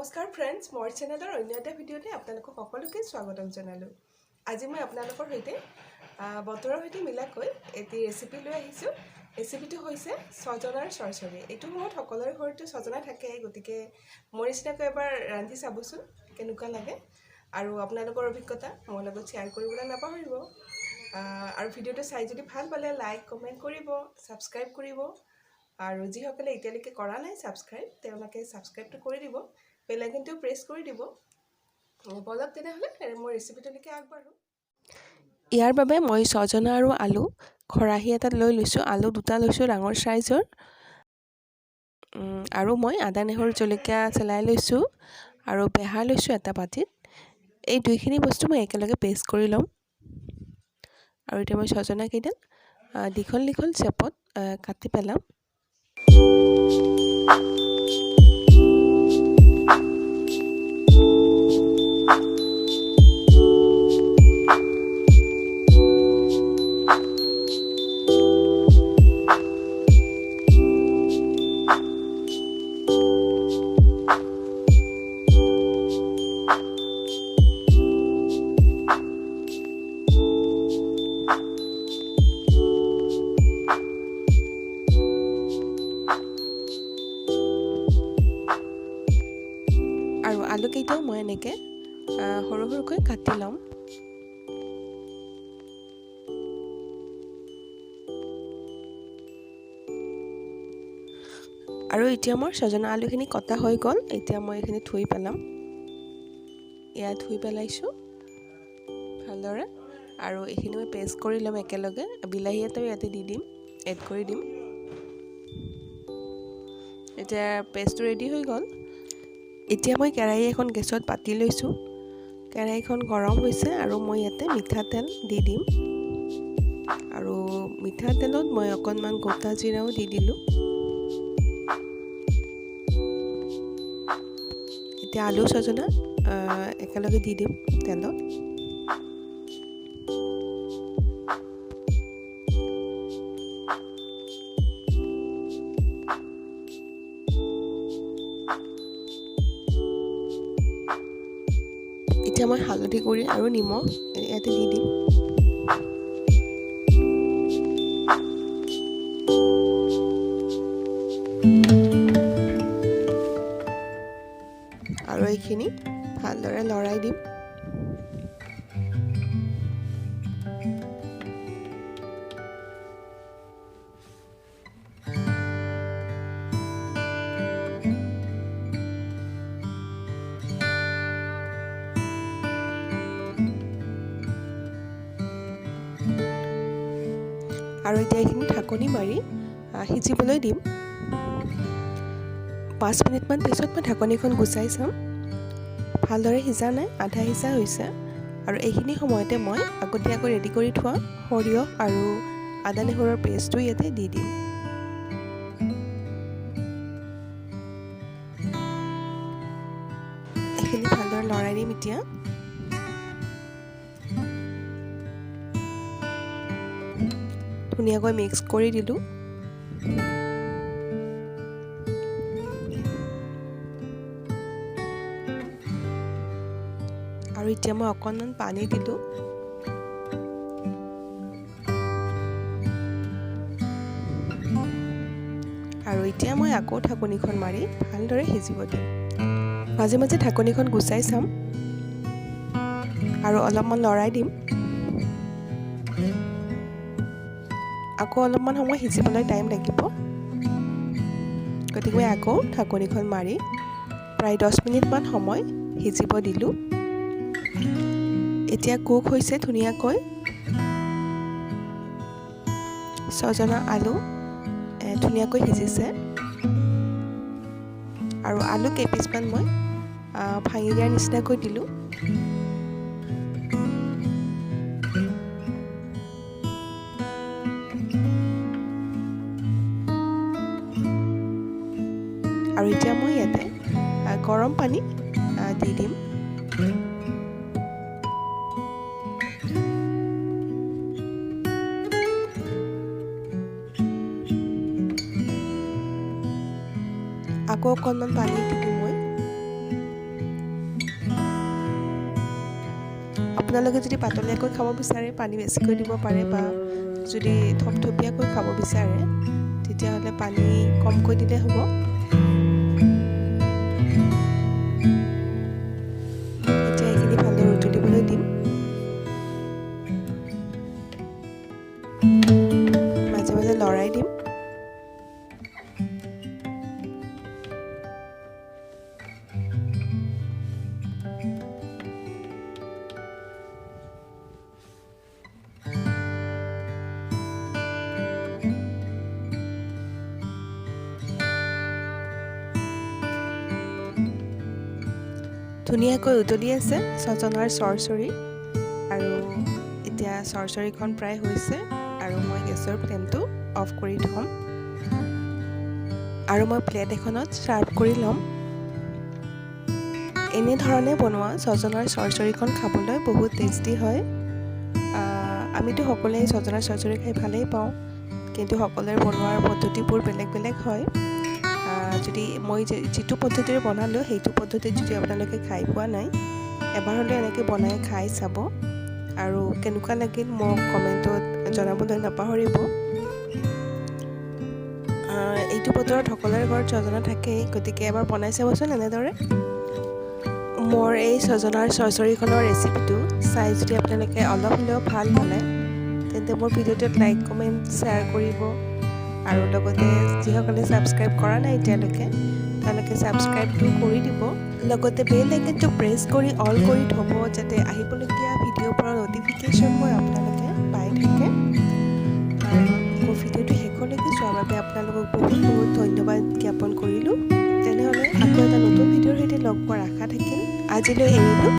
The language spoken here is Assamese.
নমস্কাৰ ফ্ৰেণ্ডছ, মোৰ চেনেলৰ অন্য এটা ভিডিঅ'তে আপোনালোকক সকলোকে স্বাগতম জনালোঁ। আজি মই আপোনালোকৰ সৈতে বতৰৰ সৈতে মিলাকৈ এটি ৰেচিপি লৈ আহিছোঁ। ৰেচিপিটো হৈছে সজনাৰ চৰচৰি। এইটো সময়ত সকলোৰে ঘৰতে সজনা থাকে, গতিকে মোৰ নিচিনাকৈ এবাৰ ৰান্ধি চাবচোন কেনেকুৱা লাগে, আৰু আপোনালোকৰ অভিজ্ঞতা মোৰ লগত শ্বেয়াৰ কৰিবলৈ নাপাহৰিব। আৰু ভিডিঅ'টো চাই যদি ভাল পালে লাইক কমেণ্ট কৰিব, ছাবস্ক্ৰাইব কৰিব, আৰু যিসকলে এতিয়ালৈকে কৰা নাই ছাবস্ক্ৰাইব, তেওঁলোকে ছাবস্ক্ৰাইবটো কৰি দিব, বেল আইকনটো প্ৰেছ কৰি দিব। বলক তেনেহ'লে মই ৰেচিপিটোলৈকে আগবাঢ়োঁ। ইয়াৰ বাবে মই সজনা আৰু আলু খৰাহি এটাত লৈ লৈছোঁ। আলু দুটা লৈছোঁ ডাঙৰ চাইজৰ, আৰু মই আদা নহৰু জলকীয়া চেলাই লৈছোঁ, আৰু বেহাৰ লৈছোঁ এটা বাটিত। এই দুইখিনি বস্তু মই একেলগে পেষ্ট কৰি ল'ম। আৰু এতিয়া মই সজনাকেইডাল দীঘল দীঘল চেপত কাটি পেলাম। আৰু আলুকেইটাও মই এনেকৈ সৰু সৰুকৈ কাটি ল'ম। আৰু এতিয়া মোৰ সজনা আলুখিনি কটা হৈ গ'ল। এতিয়া মই এইখিনি ধুই পেলাম। এয়া ধুই পেলাইছোঁ ভালদৰে, আৰু এইখিনি মই পেষ্ট কৰি ল'ম একেলগে। বিলাহী এটাও ইয়াতে এড কৰি দিম। এতিয়া পেষ্টটো ৰেডি হৈ গ'ল। এতিয়া মই কেৰাহী এখন গেছত পাতি লৈছোঁ। কেৰাহীখন গৰম হৈছে, আৰু মই ইয়াতে মিঠাতেল দি দিম। আৰু মিঠাতেলত মই অকণমান গোটা জিৰাও দি দিলোঁ। এতিয়া আলু সজনা একেলগে দি দিম তেলত। এতিয়া মই হালধি গুড়ি আৰু নিমখ ইয়াতে দি দিম। আৰু এইখিনি ভালদৰে লৰাই দিম। আৰু এতিয়া এইখিনি ঢাকনি মাৰি সিজিবলৈ দিম। 5 মিনিটমান পিছত মই ঢাকনিখন গুচাই চাম। ভালদৰে সিজা নাই, আধা সিজা হৈছে। আৰু এইখিনি সময়তে মই আগতীয়াকৈ ৰেডি কৰি থোৱা সৰিয়হ আৰু আদা নহৰুৰ পেষ্টটো ইয়াতে দি দিম। এইখিনি ভালদৰে লৰাই দিম এতিয়া। ধুনীয়াকৈ মিক্স কৰি দিলোঁ। আৰু এতিয়া মই অকণমান পানী দিলোঁ। আৰু এতিয়া মই আকৌ ঢাকনিখন মাৰি ভালদৰে সিজিব দিম। মাজে মাজে ঢাকনিখন গুচাই চাম, আৰু অলপমান লৰাই দিম। আকৌ অলপমান সময় সিজিবলৈ টাইম লাগিব, গতিকে মই আকৌ ঢাকনিখন মাৰি প্ৰায় 10 মিনিটমান সময় সিজিব দিলোঁ। এতিয়া কুক হৈছে ধুনীয়াকৈ। সজনা আলু ধুনীয়াকৈ সিজিছে, আৰু আলু কেইপিচমান মই ভাঙি দিয়াৰ নিচিনাকৈ দিলোঁ। আৰু এতিয়া মই ইয়াতে গৰম পানী দি দিম। আকৌ অকণমান পানী দিলোঁ মই। আপোনালোকে যদি পাতলীয়াকৈ খাব বিচাৰে পানী বেছিকৈ দিব পাৰে বা যদি থপথপীয়াকৈ খাব বিচাৰে তেতিয়াহ'লে পানী কমকৈ দিলে হ'ব। এতিয়া এইখিনি ভালদৰে উতলিবলৈ দিম। মাজে মাজে লৰাই দিম। ধুনীয়াকৈ উতলি আছে ছজনাৰ চৰচৰি আৰু এতিয়া চৰচৰিখন প্ৰায় হৈছে আৰু মই গেছৰ ফ্লেমটো অফ কৰি থ'ম আৰু মই প্লেট এখনত ছাৰ্ভ কৰি ল'ম। এনেধৰণে বনোৱা ছজনাৰ চৰচৰিখন খাবলৈ বহুত টেষ্টি হয়। আমিতো সকলোৱে ছজনাৰ চৰচৰি খাই ভালেই পাওঁ, কিন্তু সকলোৰে বনোৱাৰ পদ্ধতিবোৰ বেলেগ বেলেগ হয়। যদি মই যিটো পদ্ধতিৰে বনালোঁ সেইটো পদ্ধতিত যদি আপোনালোকে খাই পোৱা নাই এবাৰ হ'লে এনেকৈ বনাই খাই চাব আৰু কেনেকুৱা লাগিল মোক কমেণ্টত জনাবলৈ নাপাহৰিব। এইটো বতৰত সকলোৰে ঘৰত ছজনা থাকেই, গতিকে এবাৰ বনাই চাবচোন এনেদৰে। মোৰ এই ছজনাৰ চৰচৰিখনৰ ৰেচিপিটো চাই যদি আপোনালোকে অলপ হ'লেও ভাল পালে তেন্তে মোৰ ভিডিঅ'টোত লাইক কমেণ্ট শ্বেয়াৰ কৰিব আৰু লগতে যিসকলে ছাবস্ক্ৰাইব কৰা নাই এতিয়ালৈকে তেওঁলোকে ছাবস্ক্ৰাইবটো কৰি দিব। লগতে বেল আইকনটো প্ৰেছ কৰি অল কৰি থ'ব যাতে আহিবলগীয়া ভিডিঅ'বোৰৰ ন'টিফিকেশ্যনবোৰ আপোনালোকে পাই থাকে। মোৰ ভিডিঅ'টো শেষলৈকে চোৱাৰ বাবে আপোনালোকক বহুত বহুত ধন্যবাদ জ্ঞাপন কৰিলোঁ। তেনেহ'লে আকৌ এটা নতুন ভিডিঅ'ৰ সৈতে লগ পোৱাৰ আশা থাকিল। আজিলৈ এৰিলোঁ।